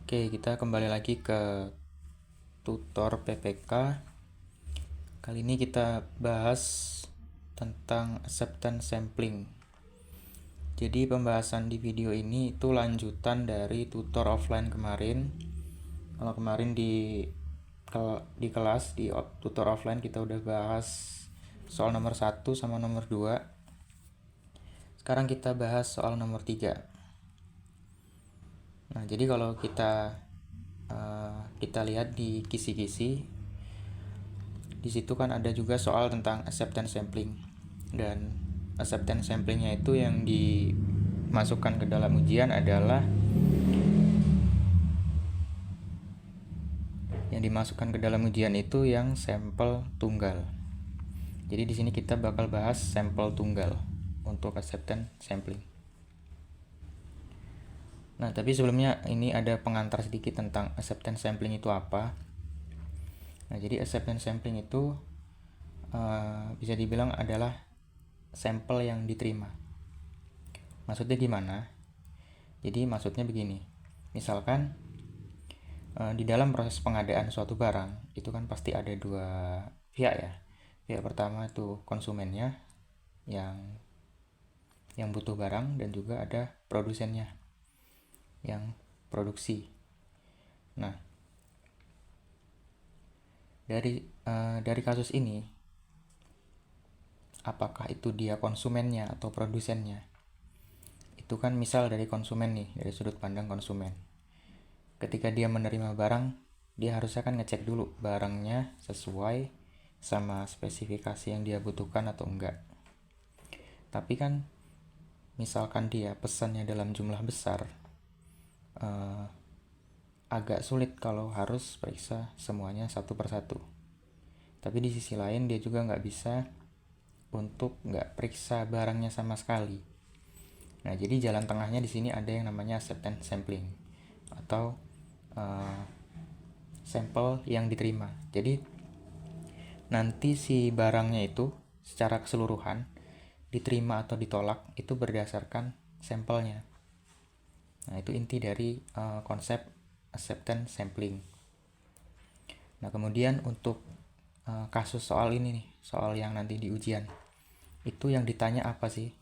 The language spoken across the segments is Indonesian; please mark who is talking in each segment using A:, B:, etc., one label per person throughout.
A: Oke, kita kembali lagi ke tutor PPK. Kali ini kita bahas tentang acceptance sampling. Jadi pembahasan di video ini itu lanjutan dari tutor offline kemarin. Kalau kemarin di kelas di tutor offline kita udah bahas soal nomor 1 sama nomor 2. Sekarang kita bahas soal nomor 3. Nah, jadi kalau kita lihat di kisi-kisi, di situ kan ada juga soal tentang acceptance sampling, dan acceptance samplingnya itu yang dimasukkan ke dalam ujian adalah yang sampel tunggal. Jadi di sini kita bakal bahas sampel tunggal untuk acceptance sampling. Nah, tapi sebelumnya ini ada pengantar sedikit tentang acceptance sampling itu apa. Nah, jadi acceptance sampling itu bisa dibilang adalah sampel yang diterima. Maksudnya gimana? Jadi maksudnya begini. Misalkan di dalam proses pengadaan suatu barang itu kan pasti ada dua pihak ya. Pihak pertama itu konsumennya yang butuh barang, dan juga ada produsennya yang produksi. Nah, dari kasus ini, apakah itu dia konsumennya atau produsennya? Itu kan misal dari konsumen nih, dari sudut pandang konsumen. Ketika dia menerima barang, dia harusnya kan ngecek dulu barangnya sesuai sama spesifikasi yang dia butuhkan atau enggak. Tapi kan misalkan dia pesannya dalam jumlah besar, agak sulit kalau harus periksa semuanya satu persatu. Tapi di sisi lain dia juga nggak bisa untuk nggak periksa barangnya sama sekali. Nah, jadi jalan tengahnya di sini ada yang namanya acceptance sampling atau sampel yang diterima. Jadi nanti si barangnya itu secara keseluruhan diterima atau ditolak itu berdasarkan sampelnya. Nah, itu inti dari konsep acceptance sampling. Nah, kemudian untuk kasus soal ini nih, soal yang nanti di ujian, itu yang ditanya apa sih?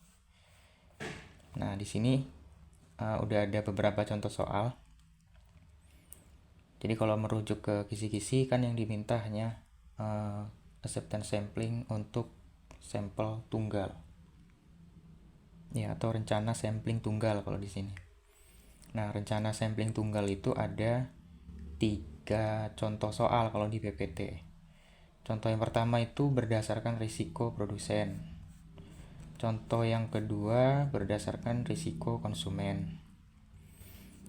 A: Nah, di sini udah ada beberapa contoh soal. Jadi kalau merujuk ke kisi-kisi kan yang diminta hanya acceptance sampling untuk sampel tunggal. Ya, atau rencana sampling tunggal kalau di sini. Nah, rencana sampling tunggal itu ada 3 contoh soal kalau di PPT. Contoh yang pertama itu berdasarkan risiko produsen. Contoh yang kedua berdasarkan risiko konsumen.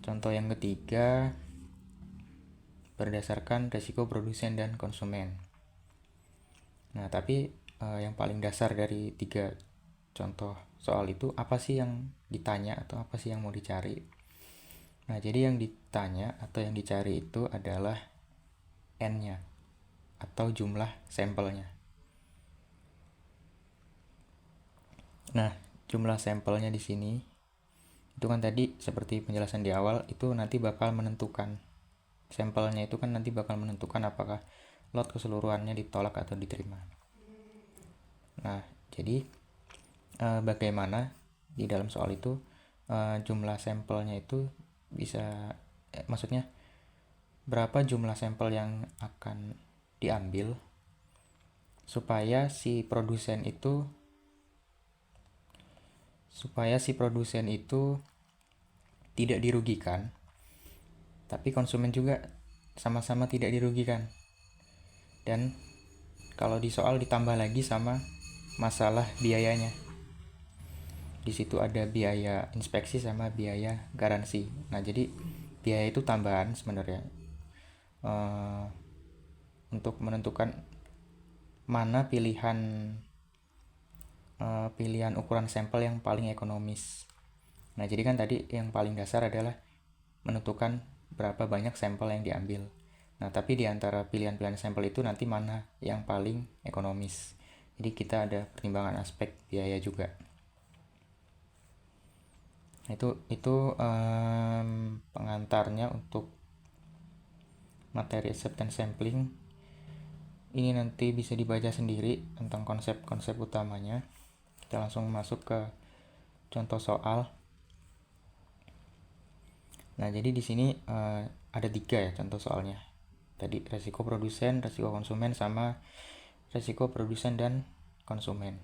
A: Contoh yang ketiga berdasarkan risiko produsen dan konsumen. Nah, tapi yang paling dasar dari 3 contoh soal itu apa sih yang ditanya atau apa sih yang mau dicari? Nah, jadi yang ditanya atau yang dicari itu adalah N-nya atau jumlah sampelnya. Nah, jumlah sampelnya di sini itu kan tadi seperti penjelasan di awal, itu nanti bakal menentukan sampelnya, itu kan nanti bakal menentukan apakah lot keseluruhannya ditolak atau diterima. Nah, jadi bagaimana di dalam soal itu jumlah sampelnya itu bisa maksudnya berapa jumlah sampel yang akan diambil supaya si produsen itu tidak dirugikan, tapi konsumen juga sama-sama tidak dirugikan. Dan kalau di soal ditambah lagi sama masalah biayanya. Di situ ada biaya inspeksi sama biaya garansi. Nah, jadi biaya itu tambahan sebenarnya untuk menentukan mana pilihan ukuran sampel yang paling ekonomis. Nah, jadi kan tadi yang paling dasar adalah menentukan berapa banyak sampel yang diambil. Nah, tapi di antara pilihan-pilihan sampel itu nanti mana yang paling ekonomis. Jadi kita ada pertimbangan aspek biaya juga. Nah, itu pengantarnya untuk materi acceptance sampling. Ini nanti bisa dibaca sendiri tentang konsep-konsep utamanya. Kita langsung masuk ke contoh soal. Nah, jadi di sini ada 3 ya contoh soalnya. Tadi resiko produsen, resiko konsumen, sama resiko produsen dan konsumen.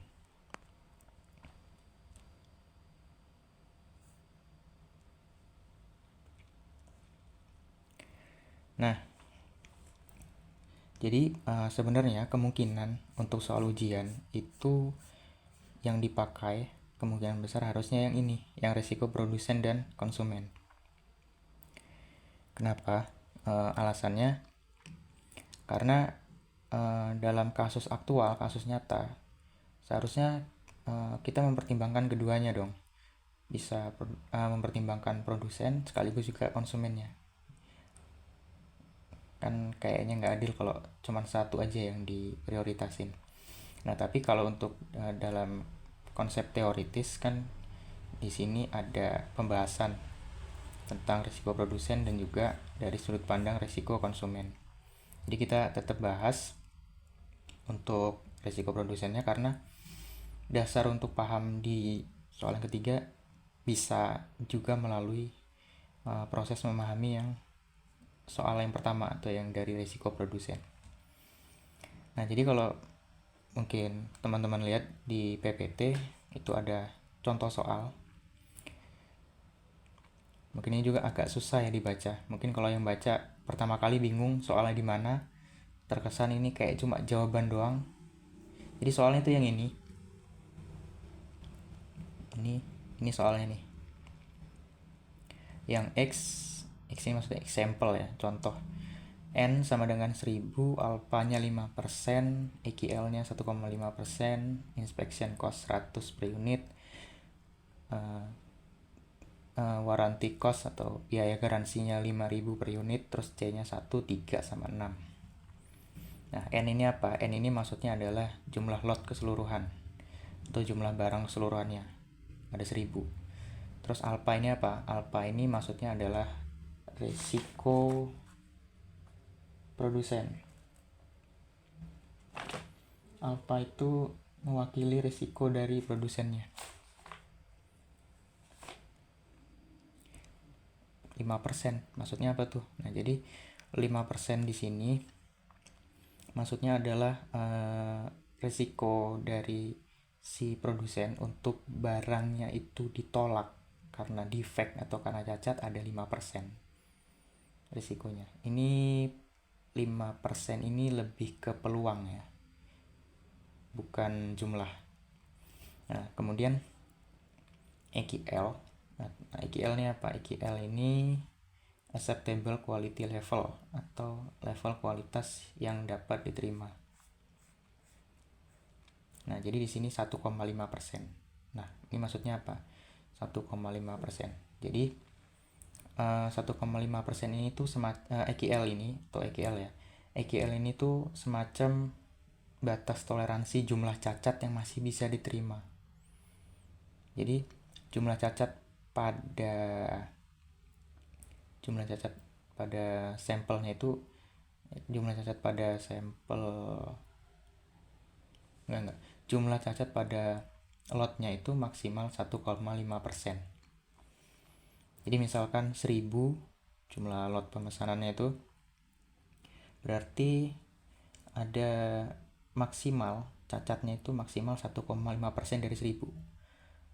A: Nah, jadi sebenarnya kemungkinan untuk soal ujian itu yang dipakai kemungkinan besar harusnya yang ini, yang resiko produsen dan konsumen. Kenapa? Alasannya karena dalam kasus aktual, kasus nyata, seharusnya kita mempertimbangkan keduanya dong. Bisa mempertimbangkan produsen sekaligus juga konsumennya. Kan kayaknya nggak adil kalau cuma satu aja yang diprioritasin. Nah, tapi kalau untuk dalam konsep teoritis kan di sini ada pembahasan tentang risiko produsen dan juga dari sudut pandang risiko konsumen. Jadi kita tetap bahas untuk risiko produsennya karena dasar untuk paham di soal yang ketiga bisa juga melalui proses memahami yang soal yang pertama atau yang dari risiko produsen. Nah, jadi kalau mungkin teman-teman lihat di PPT itu ada contoh soal. Mungkin ini juga agak susah ya dibaca. Mungkin kalau yang baca pertama kali bingung soalnya di mana, terkesan ini kayak cuma jawaban doang. Jadi soalnya itu yang ini. Ini soalnya nih. Yang X ini maksudnya example ya, contoh. N sama dengan 1000, alpanya 5%, EQL-nya 1,5%, inspection cost 100 per unit, warranty cost atau biaya garansinya 5000 per unit, terus C-nya 1, 3 sama 6. Nah, N ini apa? N ini maksudnya adalah jumlah lot keseluruhan atau jumlah barang keseluruhannya, ada 1000. Terus alpha ini apa? Alpha ini maksudnya adalah risiko produsen. Alpha itu mewakili risiko dari produsennya. 5%. Maksudnya apa tuh? Nah, jadi 5% di sini maksudnya adalah risiko dari si produsen untuk barangnya itu ditolak karena defect atau karena cacat ada 5% risikonya. Ini 5% ini lebih ke peluang ya, bukan jumlah. Nah, kemudian EQL. Nah, EQL ini apa? EQL ini acceptable quality level atau level kualitas yang dapat diterima. Nah, jadi di sini 1,5%. Nah, ini maksudnya apa? 1,5%. Jadi 1,5% ini tuh EQL ini atau EQL ya. EQL ini tuh semacam batas toleransi jumlah cacat yang masih bisa diterima. Jadi jumlah cacat pada sampelnya itu jumlah cacat pada lotnya itu maksimal 1,5%. Jadi misalkan 1000 jumlah lot pemesanannya itu berarti ada maksimal cacatnya itu maksimal 1,5% dari 1000.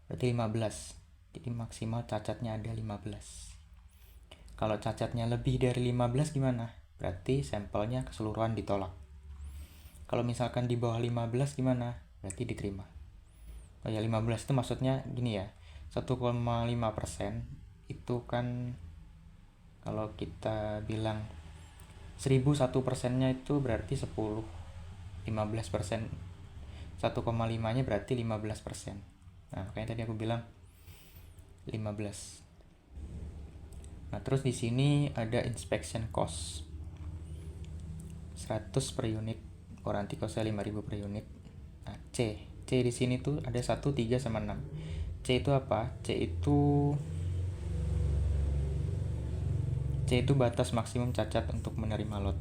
A: Berarti 15. Jadi maksimal cacatnya ada 15. Kalau cacatnya lebih dari 15 gimana? Berarti sampelnya keseluruhan ditolak. Kalau misalkan di bawah 15 gimana? Berarti diterima. Oh ya, 15 itu maksudnya gini ya. 1,5% itu kan kalau kita bilang 1001%-nya itu berarti 10. 15%. 1,5-nya berarti 15%. Nah, makanya tadi aku bilang 15. Nah, terus di sini ada inspection cost 100 per unit, warranty cost 5000 per unit. Nah, C di sini tuh ada 1, 3 sama 6. C itu apa? C itu C itu batas maksimum cacat untuk menerima lot.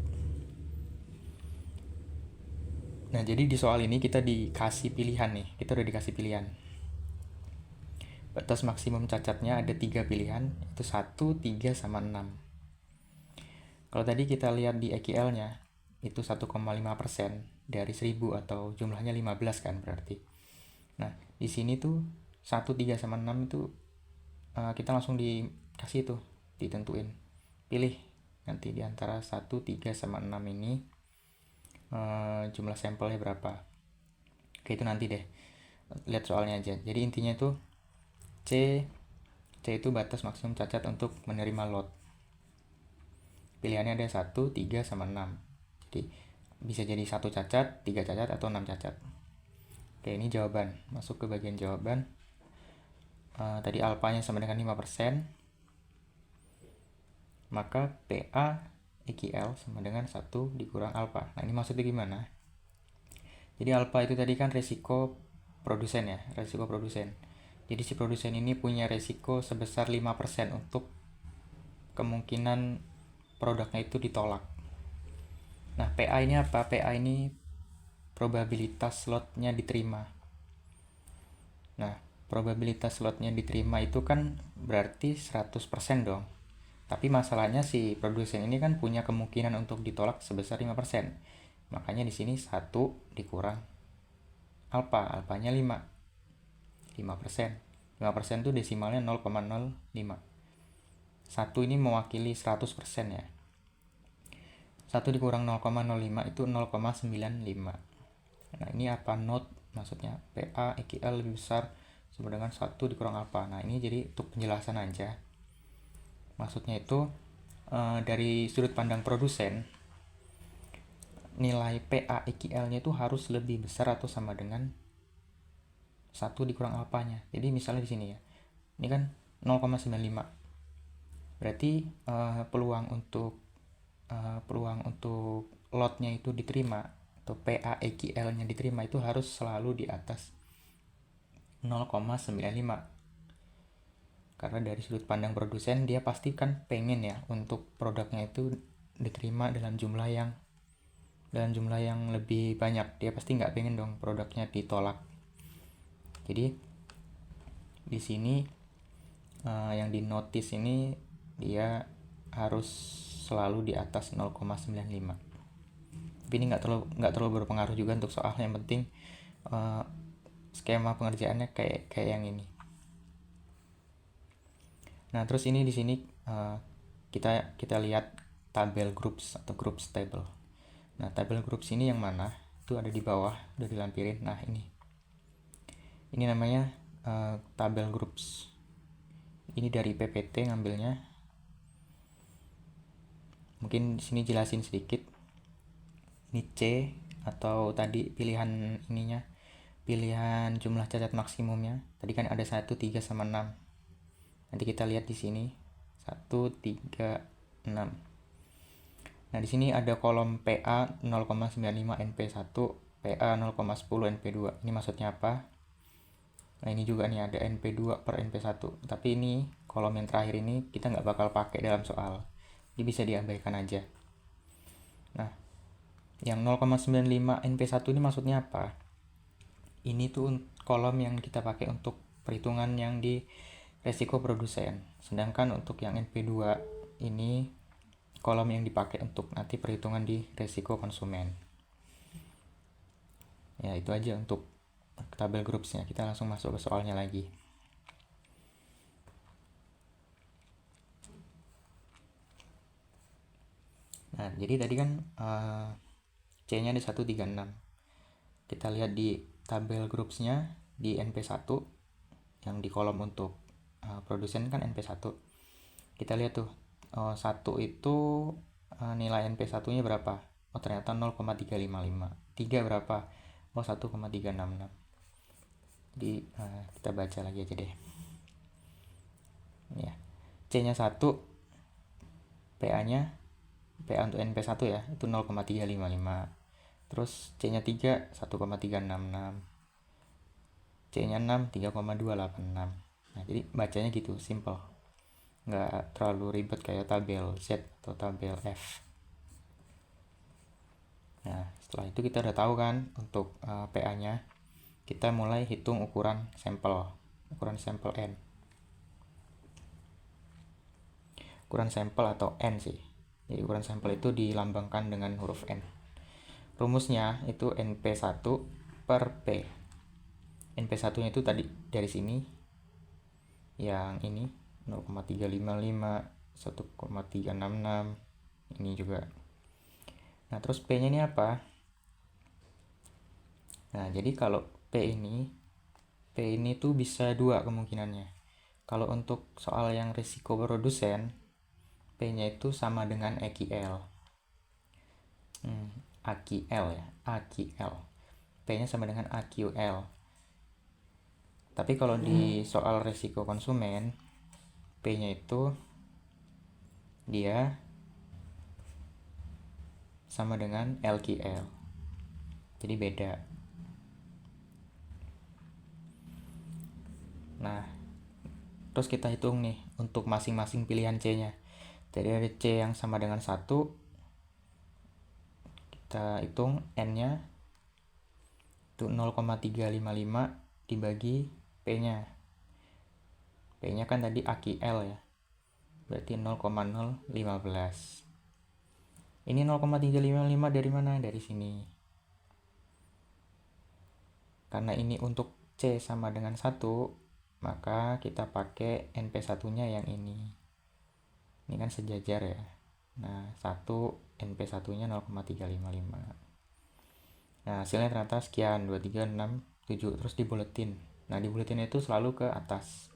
A: Nah, jadi di soal ini kita dikasih pilihan nih. Kita udah dikasih pilihan. Batas maksimum cacatnya ada 3 pilihan, itu 1, 3, sama 6. Kalau tadi kita lihat di EQL-nya, itu 1,5% dari 1000 atau jumlahnya 15 kan berarti. Nah, di sini tuh 1, 3, sama 6 itu kita langsung dikasih tuh, ditentuin. Pilih nanti di antara 1, 3, sama 6 ini jumlah sampelnya berapa. Oke, itu nanti deh. Lihat soalnya aja. Jadi intinya itu C itu batas maksimum cacat untuk menerima lot. Pilihannya ada 1, 3, sama 6. Jadi bisa jadi 1 cacat, 3 cacat, atau 6 cacat. Oke, ini jawaban. Masuk ke bagian jawaban. Tadi alfanya sama dengan 5%. Maka PA EQL sama dengan 1 dikurang alfa. Nah, ini maksudnya gimana? Jadi alfa itu tadi kan resiko produsen ya, resiko produsen. Jadi si produsen ini punya resiko sebesar 5% untuk kemungkinan produknya itu ditolak. Nah, PA ini apa? PA ini probabilitas slotnya diterima. Nah, probabilitas slotnya diterima itu kan berarti 100% dong. Tapi masalahnya si produsen ini kan punya kemungkinan untuk ditolak sebesar 5%. Makanya di sini 1 dikurang alfa, alfanya 5. 5%. 5% itu desimalnya 0,05. 1 ini mewakili 100% ya. 1 dikurang 0,05 itu 0,95. Nah, ini apa note? Maksudnya PA EQL lebih besar sama dengan 1 dikurang alfa. Nah, ini jadi untuk penjelasan aja. Maksudnya itu dari sudut pandang produsen, nilai PA EQL-nya itu harus lebih besar atau sama dengan 1 dikurang alfanya. Jadi misalnya di sini ya, ini kan 0,95. Berarti peluang untuk lotnya itu diterima atau PA EQL-nya diterima itu harus selalu di atas 0,95. Karena dari sudut pandang produsen, dia pasti kan pengen ya untuk produknya itu diterima dalam jumlah yang lebih banyak. Dia pasti nggak pengen dong produknya ditolak. Jadi di sini yang di notice ini dia harus selalu di atas 0,95. Tapi ini nggak terlalu berpengaruh juga untuk soal. Yang penting skema pengerjaannya kayak yang ini. Nah, terus ini di sini kita lihat tabel groups atau groups table. Nah, tabel groups ini yang mana? Itu ada di bawah, udah dilampirin. Nah, ini namanya tabel groups. Ini dari PPT ngambilnya. Mungkin di sini jelasin sedikit. Ini C atau tadi pilihan ininya, pilihan jumlah cacat maksimumnya. Tadi kan ada 1, 3, sama 6. Nanti kita lihat di sini 1, 3, 6. Nah, di sini ada kolom PA 0,95 NP1, PA 0,10 NP2. Ini maksudnya apa? Nah, ini juga nih ada NP2 per NP1. Tapi ini kolom yang terakhir ini kita nggak bakal pakai dalam soal. Jadi bisa diabaikan aja. Nah, yang 0,95 NP1 ini maksudnya apa? Ini tuh kolom yang kita pakai untuk perhitungan yang di resiko produsen. Sedangkan untuk yang NP2 ini kolom yang dipakai untuk nanti perhitungan di resiko konsumen. Ya, itu aja untuk tabel groupsnya. Kita langsung masuk ke soalnya lagi. Nah, jadi tadi kan C-nya ada 1, 3, 6. Kita lihat di tabel groupsnya di NP1 yang di kolom untuk produsen kan NP1. Kita lihat tuh 1 itu nilai NP1-nya berapa? Oh, ternyata 0,355. 3 berapa? Oh, 1,366. Jadi kita baca lagi aja deh. Ya. C-nya 1, PA untuk NP1 ya, itu 0,355. Terus C-nya 3, 1,366. C-nya 6, 3,286. Nah, jadi bacanya gitu, simple. nggak terlalu ribet kayak tabel Z atau tabel F. Nah, setelah itu kita udah tahu kan untuk PA-nya. Kita mulai hitung ukuran sampel N. Ukuran sampel atau N sih. Jadi ukuran sampel itu dilambangkan dengan huruf N. Rumusnya itu NP1 per P. NP1-nya itu tadi dari sini. Yang ini 0,355, 1,366. Ini juga. Nah, terus P-nya ini apa? Nah, jadi kalau P ini tuh bisa dua kemungkinannya. Kalau untuk soal yang risiko produsen, P-nya itu sama dengan AQL. AQL ya, AQL. P-nya sama dengan AQL. Tapi kalau di soal risiko konsumen, P-nya itu dia sama dengan LQL. Jadi beda. Nah, terus kita hitung nih untuk masing-masing pilihan C-nya. Jadi dari C yang sama dengan 1, kita hitung N-nya itu 0,355 dibagi P-nya. P-nya kan tadi AQL ya. Berarti 0,015. Ini 0,355 dari mana? Dari sini. Karena ini untuk C sama dengan 1, maka kita pakai NP1-nya yang ini. Ini kan sejajar ya. Nah, 1 NP1-nya 0,355. Nah, hasilnya ternyata sekian, 2367, terus dibuletin. Nah, dibuletin itu selalu ke atas.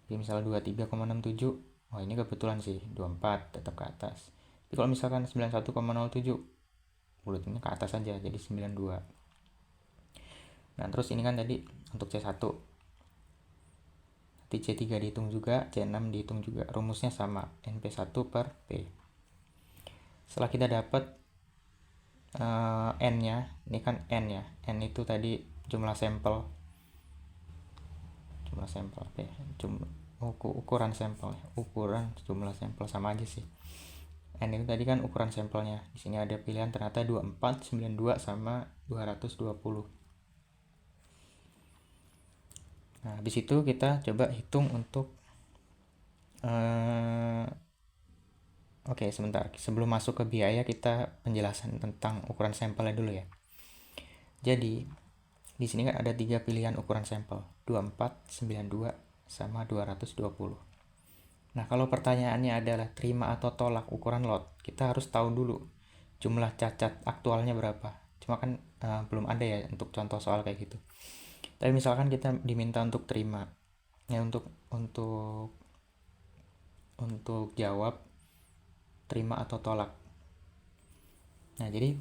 A: Jadi misalnya 23,67, wah ini kebetulan sih, 24 tetap ke atas. Tapi kalau misalkan 91,07, buletinnya ke atas aja, jadi 92. Nah, terus ini kan tadi untuk C1. Nanti C3 dihitung juga, C6 dihitung juga. Rumusnya sama, NP1 per P. Setelah kita dapat N-nya, ini kan N ya. N itu tadi jumlah sampel. Jumlah sampel P. Ukuran sampel. Ukuran jumlah sampel sama aja sih. N itu tadi kan ukuran sampelnya. Di sini ada pilihan ternyata 24, 92 sama 220. Nah, habis itu kita coba hitung untuk Oke, sebentar. Sebelum masuk ke biaya, kita penjelasan tentang ukuran sampelnya dulu ya. Jadi, di sini kan ada 3 pilihan ukuran sampel, 24, 92, sama 220. Nah, kalau pertanyaannya adalah terima atau tolak ukuran lot, kita harus tahu dulu jumlah cacat aktualnya berapa. Cuma kan belum ada ya untuk contoh soal kayak gitu. Tapi misalkan kita diminta untuk terima, ya untuk jawab terima atau tolak. Nah, jadi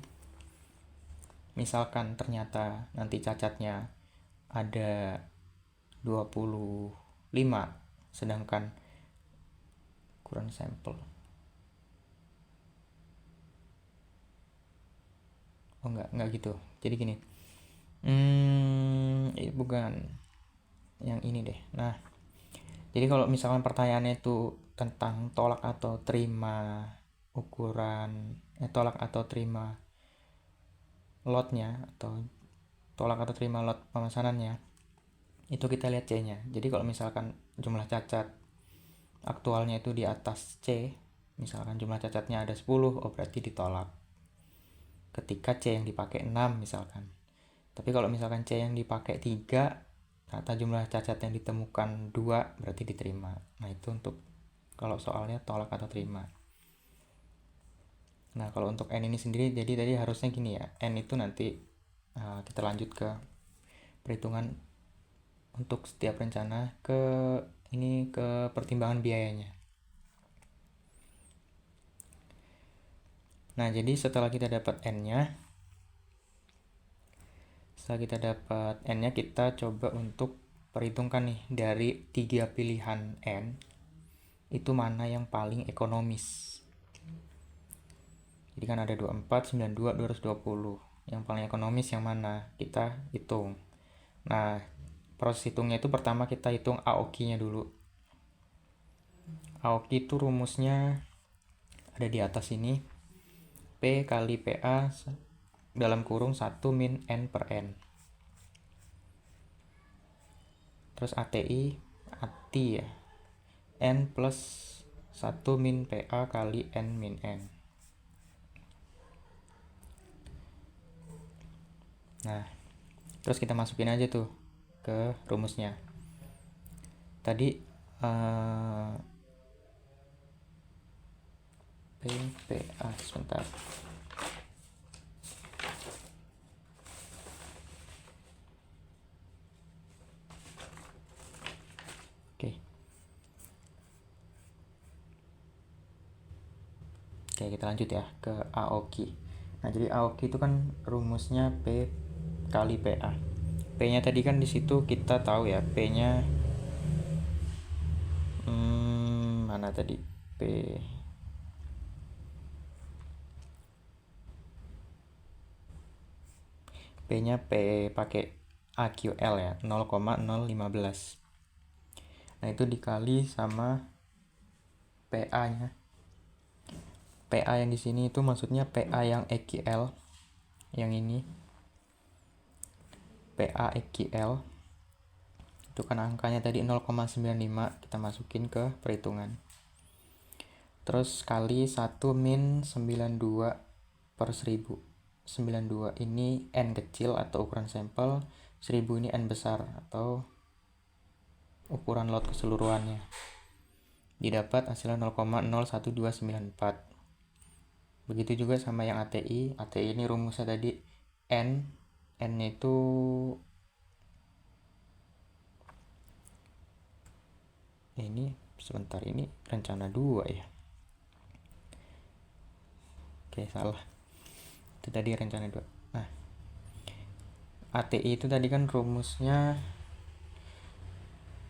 A: misalkan ternyata nanti cacatnya ada 25, sedangkan ukuran sampel enggak gitu. Jadi gini, bukan yang ini deh. Nah, jadi kalau misalkan pertanyaannya itu tentang tolak atau terima ukuran tolak atau terima lotnya, atau tolak atau terima lot pemesanannya, itu kita lihat C-nya. Jadi kalau misalkan jumlah cacat aktualnya itu di atas C, misalkan jumlah cacatnya ada 10, oh berarti ditolak. Ketika C yang dipakai 6 misalkan. Tapi kalau misalkan C yang dipakai 3, ternyata jumlah cacat yang ditemukan 2, berarti diterima. Nah, itu untuk kalau soalnya tolak atau terima. Nah, kalau untuk N ini sendiri, jadi tadi harusnya gini ya. N itu nanti kita lanjut ke perhitungan untuk setiap rencana ke pertimbangan biayanya. Nah, jadi setelah kita dapat N-nya, kita coba untuk perhitungkan nih dari 3 pilihan N, itu mana yang paling ekonomis. Jadi kan ada 24, 92, 220. Yang paling ekonomis yang mana? Kita hitung. Nah, proses hitungnya itu pertama kita hitung AOQ-nya dulu. Aoki itu rumusnya ada di atas ini. P kali PA dalam kurung 1 min N per N. Terus ATI ya, N plus 1 min PA kali N min N. Nah, terus kita masukin aja tuh ke rumusnya. Tadi PA sebentar. Oke, kita lanjut ya ke Aoki. Nah, jadi Aoki itu kan rumusnya P kali PA. P-nya tadi kan di situ kita tahu ya, P-nya mana tadi? P-nya P pakai AQL ya, 0,015. Nah, itu dikali sama PA-nya. PA yang di sini itu maksudnya PA yang EQL, yang ini PA EQL itu kan angkanya tadi 0,95, kita masukin ke perhitungan. Terus kali 1 min 92 per 1000. 92 ini N kecil atau ukuran sampel, 1000 ini N besar atau ukuran lot keseluruhannya. Didapat hasilnya 0,01294. Begitu juga sama yang ATI. ATI ini rumusnya tadi N-nya itu ini sebentar, ini rencana 2 ya. Oke, salah. Itu tadi rencana 2. Nah, ATI itu tadi kan rumusnya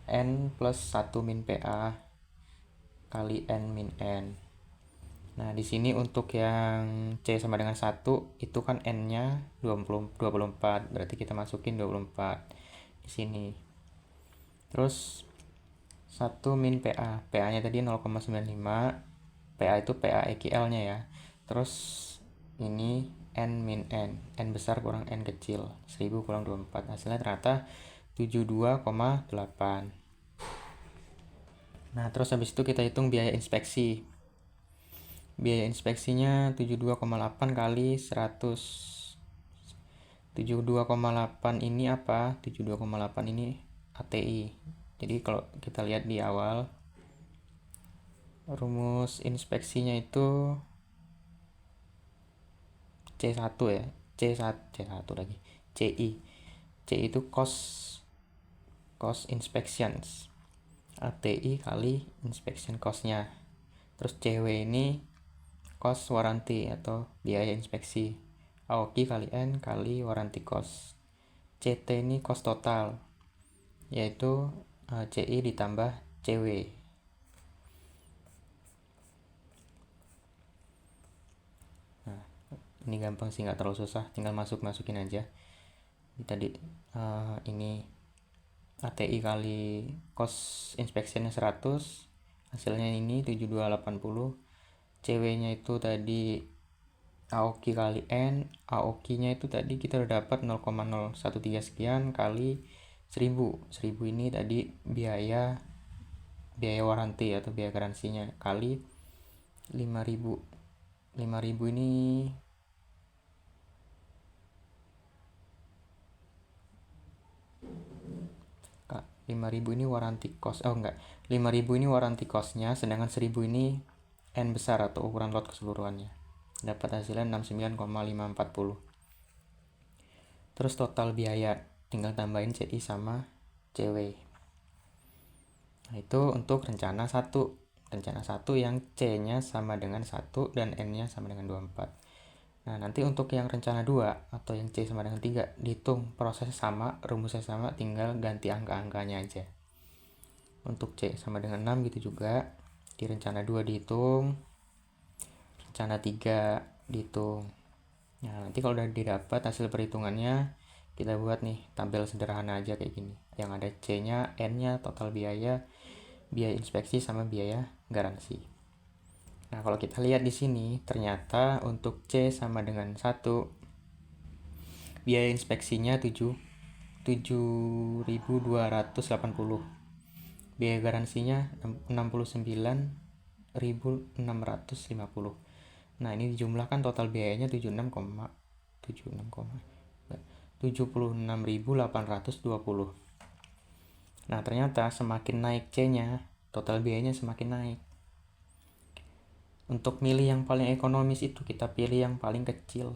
A: N plus 1 min PA kali N min N. Nah, di sini untuk yang C sama dengan 1 itu kan N-nya 24, berarti kita masukin 24 di sini. Terus 1 min PA. PA-nya tadi 0,95. PA itu PA EQL-nya ya. Terus ini N min N. N besar kurang N kecil. 1000 kurang 24. Hasilnya ternyata 72,8. Nah, terus habis itu kita hitung biaya inspeksi. Biaya inspeksinya 72,8 kali 100. 72,8 ini apa? 72,8 ini ATI. Jadi kalau kita lihat di awal, rumus inspeksinya itu C1 ya. C1 lagi. CI. CI itu cost inspections. ATI kali inspection cost-nya. Terus CW ini cost warranty atau biaya inspeksi. Aoki kali N kali warranty cost. CT ini cost total, yaitu CI ditambah CW. Nah, ini gampang sih, nggak terlalu susah, tinggal masukin aja. Tadi ini ATI kali cost inspectionnya 100, hasilnya ini 7280. CW-nya itu tadi Aoki kali N, Aoki-nya itu tadi kita udah dapat 0,013 sekian kali 1000. 1000 ini tadi biaya warranty atau biaya garansinya kali 5000. 5000 ini Kak, 5000 ini warranty cost. Oh enggak, 5000 ini warranty cost-nya, sedangkan 1000 ini N besar atau ukuran lot keseluruhannya. Dapat hasilnya 69,540. Terus total biaya tinggal tambahin CI sama CW. Nah, itu untuk rencana 1. Rencana 1 yang C-nya sama dengan 1 dan N-nya sama dengan 24. Nah, nanti untuk yang rencana 2 atau yang C sama dengan 3, dihitung proses sama, rumusnya sama, tinggal ganti angka-angkanya aja. Untuk C sama dengan 6 gitu juga. Di rencana 2 dihitung, rencana 3 dihitung. Nah, nanti kalau udah didapat hasil perhitungannya, kita buat nih tabel sederhana aja kayak gini. Yang ada C-nya, N-nya, total biaya inspeksi sama biaya garansi. Nah, kalau kita lihat di sini, ternyata untuk C sama dengan 1, biaya inspeksinya 7.280. Biaya garansinya 69.650. Nah, ini dijumlahkan total biayanya 76,820. Nah, ternyata semakin naik C-nya, total biayanya semakin naik. Untuk milih yang paling ekonomis itu kita pilih yang paling kecil.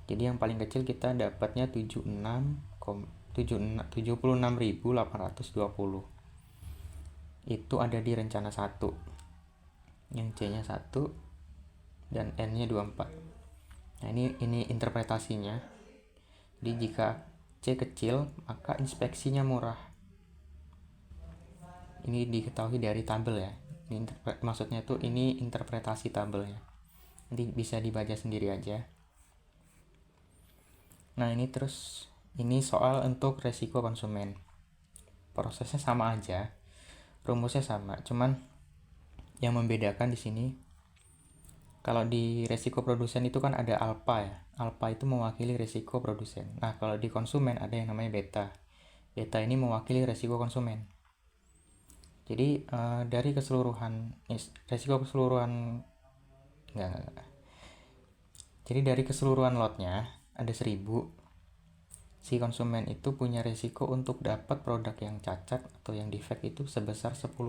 A: Jadi yang paling kecil kita dapatnya 76.820. Itu ada di rencana 1. Yang C-nya 1 dan N-nya 24. Nah, ini interpretasinya. Jadi jika C kecil, maka inspeksinya murah. Ini diketahui dari tabel ya. Maksudnya tuh ini interpretasi tabelnya. Nanti bisa dibaca sendiri aja. Nah, ini soal untuk resiko konsumen. Prosesnya sama aja, rumusnya sama, cuman yang membedakan di sini, kalau di resiko produsen itu kan ada alfa ya. Alfa itu mewakili resiko produsen. Nah, kalau di konsumen ada yang namanya beta. Beta ini mewakili resiko konsumen. Jadi dari keseluruhan resiko keseluruhan enggak. Jadi dari keseluruhan lotnya ada 1000. Si konsumen itu punya resiko untuk dapat produk yang cacat atau yang defect itu sebesar 10%.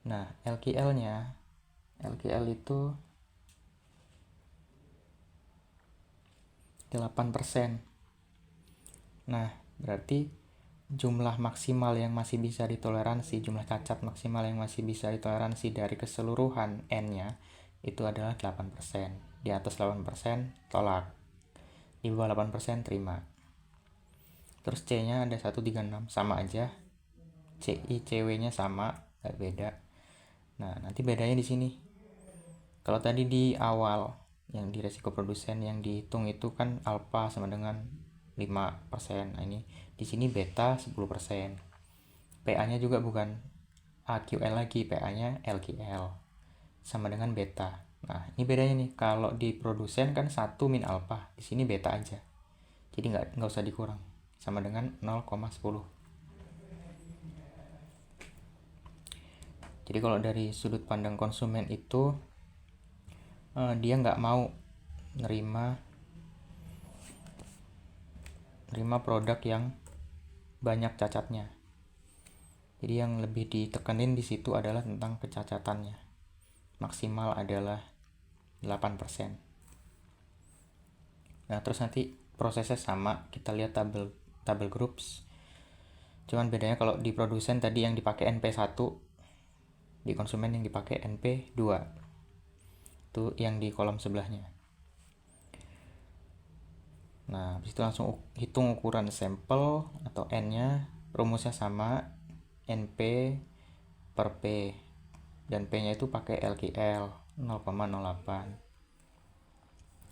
A: Nah, LKL itu 8%. Nah, berarti jumlah maksimal yang masih bisa ditoleransi, jumlah cacat maksimal yang masih bisa ditoleransi dari keseluruhan N-nya itu adalah 8%. Di atas 8% tolak. Di bawah 8% terima. Terus C-nya ada 136, sama aja. CW-nya sama, nggak beda. Nah, nanti bedanya di sini. Kalau tadi di awal yang di resiko produsen yang dihitung itu kan alfa sama dengan 5%. Nah, ini di sini beta 10%. PA-nya juga bukan AQL lagi, PA-nya LQL. Sama dengan beta. Nah, ini bedanya nih. Kalau di produsen kan 1 min alfa, di sini beta aja. Jadi nggak usah dikurang. Sama dengan 0,10. Jadi kalau dari sudut pandang konsumen itu dia nggak mau nerima produk yang banyak cacatnya. Jadi yang lebih ditekenin di situ adalah tentang kecacatannya. Maksimal adalah 8%. Nah, terus nanti prosesnya sama, kita lihat tabel groups. Cuman bedanya kalau di produsen tadi yang dipakai NP1, di konsumen yang dipakai NP2. Itu yang di kolom sebelahnya. Nah, habis itu langsung hitung ukuran sampel atau N-nya, rumusnya sama, NP per P, dan P-nya itu pakai LKL 0,08.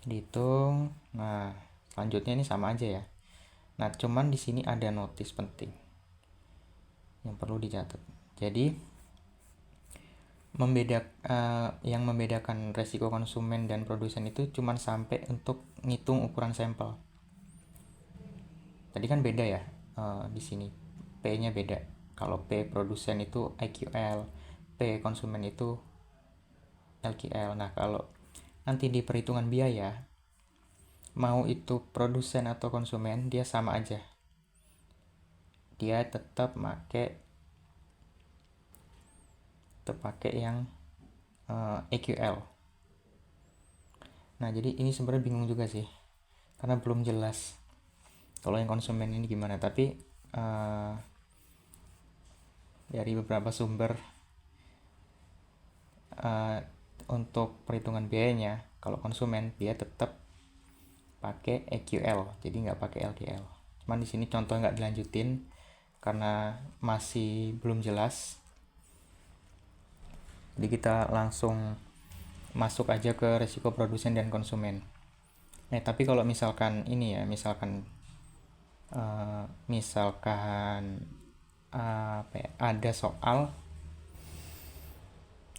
A: Dihitung. Nah, selanjutnya ini sama aja ya. Nah, cuman di sini ada notis penting yang perlu dicatat. Jadi yang membedakan resiko konsumen dan produsen itu cuman sampai untuk ngitung ukuran sampel. Tadi kan beda ya, di sini P-nya beda. Kalau P produsen itu IQL, P konsumen itu LQL. Nah, kalau nanti di perhitungan biaya, mau itu produsen atau konsumen, dia sama aja. Dia tetap pakai yang EQL. Nah, jadi ini sebenarnya bingung juga sih, karena belum jelas kalau yang konsumen ini gimana. Tapi dari beberapa sumber untuk perhitungan biayanya, kalau konsumen dia tetap pakai EQL, jadi nggak pakai LKL. Cuman di sini contoh nggak dilanjutin karena masih belum jelas. Jadi kita langsung masuk aja ke risiko produsen dan konsumen. Tapi kalau misalkan ini ya, misalkan ada soal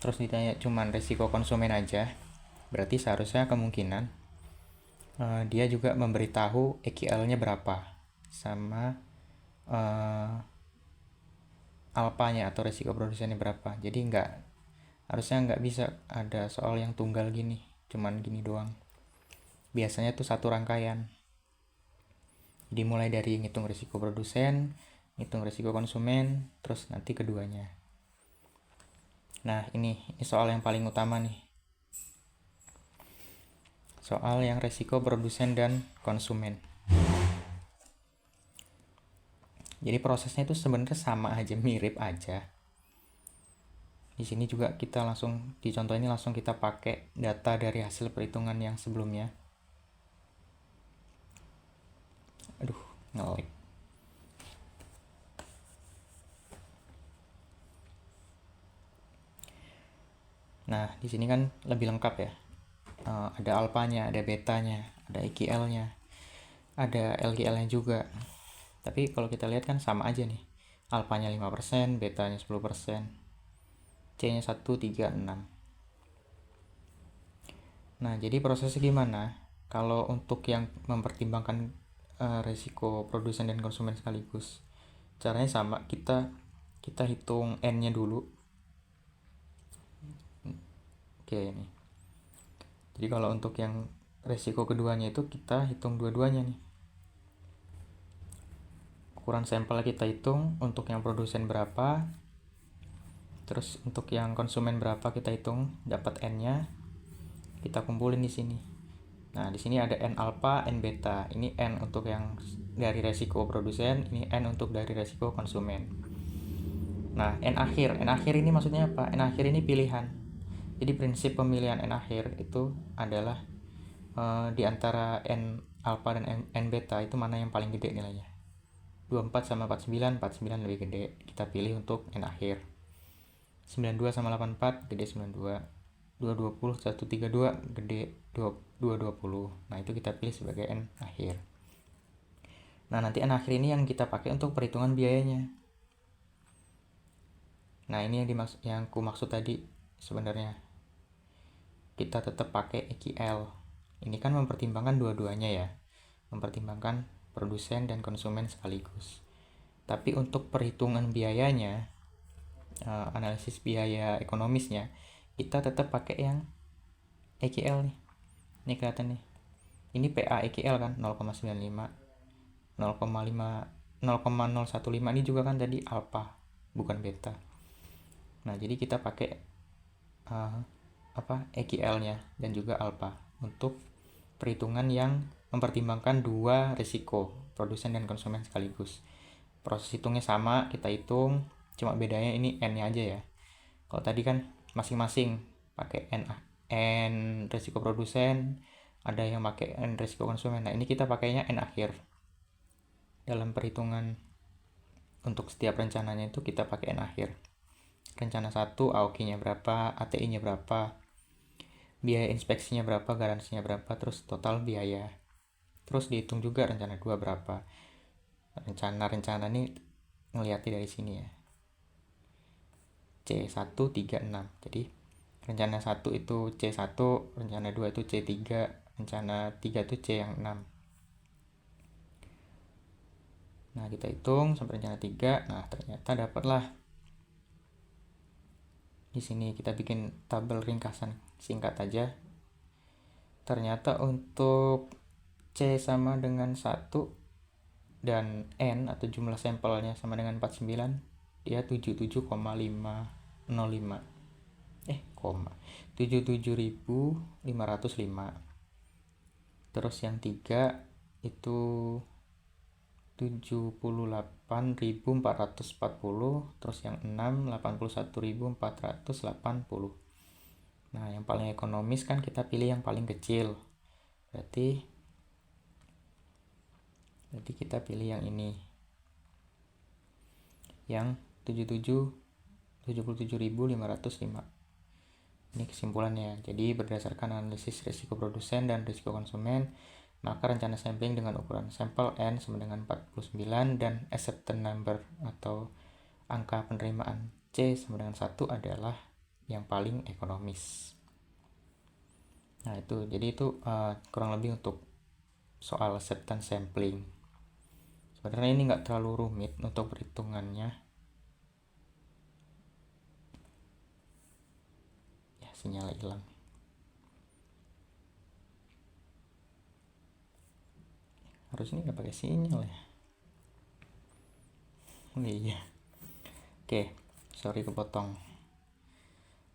A: terus ditanya cuman resiko konsumen aja, berarti seharusnya kemungkinan dia juga memberitahu EQL-nya berapa sama alpanya atau resiko produsennya berapa. Jadi harusnya nggak bisa ada soal yang tunggal gini, cuman gini doang. Biasanya tuh satu rangkaian. Jadi mulai dari ngitung risiko produsen, ngitung risiko konsumen, terus nanti keduanya. Nah, ini soal yang paling utama nih. Soal yang risiko produsen dan konsumen. Jadi prosesnya itu sebenarnya sama aja, mirip aja. Di sini juga kita langsung, di contoh ini langsung kita pakai data dari hasil perhitungan yang sebelumnya. Aduh, nge-lag. Nah, di sini kan lebih lengkap ya. Ada alpanya, ada betanya, ada EQL-nya, ada LGL-nya juga. Tapi kalau kita lihat kan sama aja nih. Alpanya 5%, betanya 10%. C-nya 1, 3, 6. Nah, jadi prosesnya gimana? Kalau untuk yang mempertimbangkan risiko produsen dan konsumen sekaligus, caranya sama, kita hitung N-nya dulu. Oke, ini. Jadi kalau untuk yang risiko keduanya itu kita hitung dua-duanya nih. Ukuran sampel kita hitung, untuk yang produsen berapa, terus untuk yang konsumen berapa kita hitung, dapat N-nya, kita kumpulin di sini. Nah, di sini ada N alpha, N beta. Ini N untuk yang dari resiko produsen, ini N untuk dari resiko konsumen. Nah, N akhir ini maksudnya apa? N akhir ini pilihan. Jadi prinsip pemilihan N akhir itu adalah di antara N alpha dan N beta itu mana yang paling gede nilainya. 24 sama 49, 49 lebih gede. Kita pilih untuk N akhir. 92 sama 84, gede 92. 220, 132, gede 220. Nah, itu kita pilih sebagai N akhir. Nah, nanti N akhir ini yang kita pakai untuk perhitungan biayanya. Nah, ini yang aku maksud tadi sebenarnya. Kita tetap pakai EQL. Ini kan mempertimbangkan dua-duanya ya. Mempertimbangkan produsen dan konsumen sekaligus. Tapi untuk perhitungan biayanya, analisis biaya ekonomisnya, kita tetap pakai yang EQL nih. Ini kelihatan nih. Ini PA EQL kan 0,95, 0,5, 0,015 ini juga kan tadi alpha, bukan beta. Nah, jadi kita pakai EQL-nya dan juga alpha untuk perhitungan yang mempertimbangkan dua risiko, produsen dan konsumen sekaligus. Proses hitungnya sama, kita hitung, cuma bedanya ini N-nya aja ya. Kalau tadi kan masing-masing pakai N risiko produsen, ada yang pakai N risiko konsumen. Nah, ini kita pakainya N akhir. Dalam perhitungan untuk setiap rencananya itu kita pakai N akhir. Rencana 1 AOQ-nya berapa, ATI-nya berapa, biaya inspeksinya berapa, garansinya berapa, terus total biaya. Terus dihitung juga rencana 2 berapa. Rencana ini ngelihatnya dari sini ya. C136. Jadi rencana 1 itu C1, rencana 2 itu C3, rencana 3 itu C yang 6. Nah, kita hitung sampai rencana 3. Nah, ternyata dapatlah. Di sini kita bikin tabel ringkasan singkat aja. Ternyata untuk C sama dengan 1 dan N atau jumlah sampelnya sama dengan 49, dia 77,505. 77.505. Terus yang 3 itu 78.440, terus yang 6 81.480. Nah, yang paling ekonomis kan kita pilih yang paling kecil. Berarti kita pilih yang ini. Yang 77.505. Ini kesimpulannya. Jadi berdasarkan analisis risiko produsen dan risiko konsumen, maka rencana sampling dengan ukuran sampel N sama dengan 49 dan acceptance number atau angka penerimaan C sama dengan 1 adalah yang paling ekonomis. Nah itu, jadi itu kurang lebih untuk soal acceptance sampling. Sebenarnya ini nggak terlalu rumit untuk perhitungannya. Ya, sinyal hilang. Harusnya nggak pakai sinyal ya. Oh iya. Oke, sorry kepotong.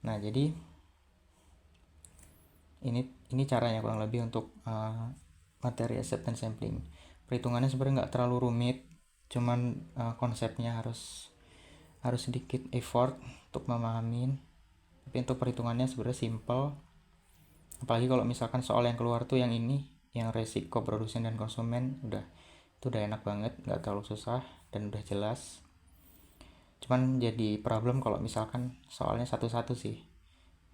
A: Nah jadi ini caranya kurang lebih untuk materi acceptance sampling. Perhitungannya sebenarnya nggak terlalu rumit, cuman konsepnya harus sedikit effort untuk memahamin. Tapi untuk perhitungannya sebenarnya simple. Apalagi kalau misalkan soal yang keluar tuh yang ini, yang resiko produsen dan konsumen, itu udah enak banget, nggak terlalu susah dan udah jelas. Cuman jadi problem kalau misalkan soalnya satu-satu sih.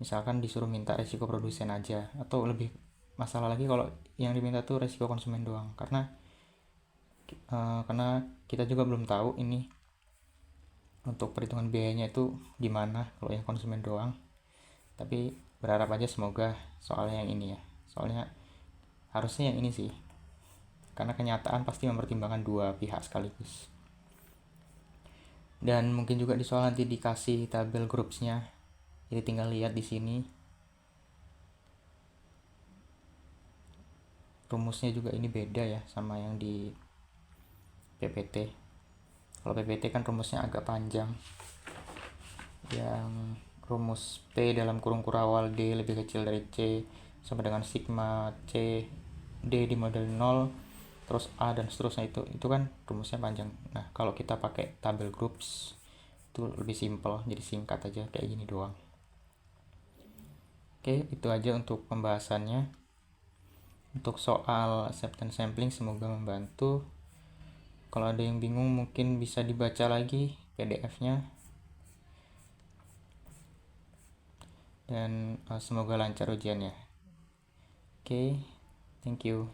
A: Misalkan disuruh minta resiko produsen aja, atau lebih masalah lagi kalau yang diminta tuh resiko konsumen doang, karena kita juga belum tahu ini untuk perhitungan biayanya itu gimana kalau yang konsumen doang. Tapi berharap aja semoga soalnya yang ini ya, soalnya harusnya yang ini sih, karena kenyataan pasti mempertimbangkan dua pihak sekaligus. Dan mungkin juga di soal nanti dikasih tabel groupsnya, jadi tinggal lihat di sini rumusnya juga ini beda ya sama yang di PPT. Kalau PPT kan rumusnya agak panjang, yang rumus P dalam kurung kurawal D lebih kecil dari C sama dengan sigma C D di model 0 terus A dan seterusnya, itu kan rumusnya panjang. Nah kalau kita pakai tabel groups itu lebih simple, jadi singkat aja kayak gini doang. Oke, itu aja untuk pembahasannya. Untuk soal acceptance sampling semoga membantu. Kalau ada yang bingung mungkin bisa dibaca lagi PDF-nya. Dan semoga lancar ujiannya. Oke, thank you.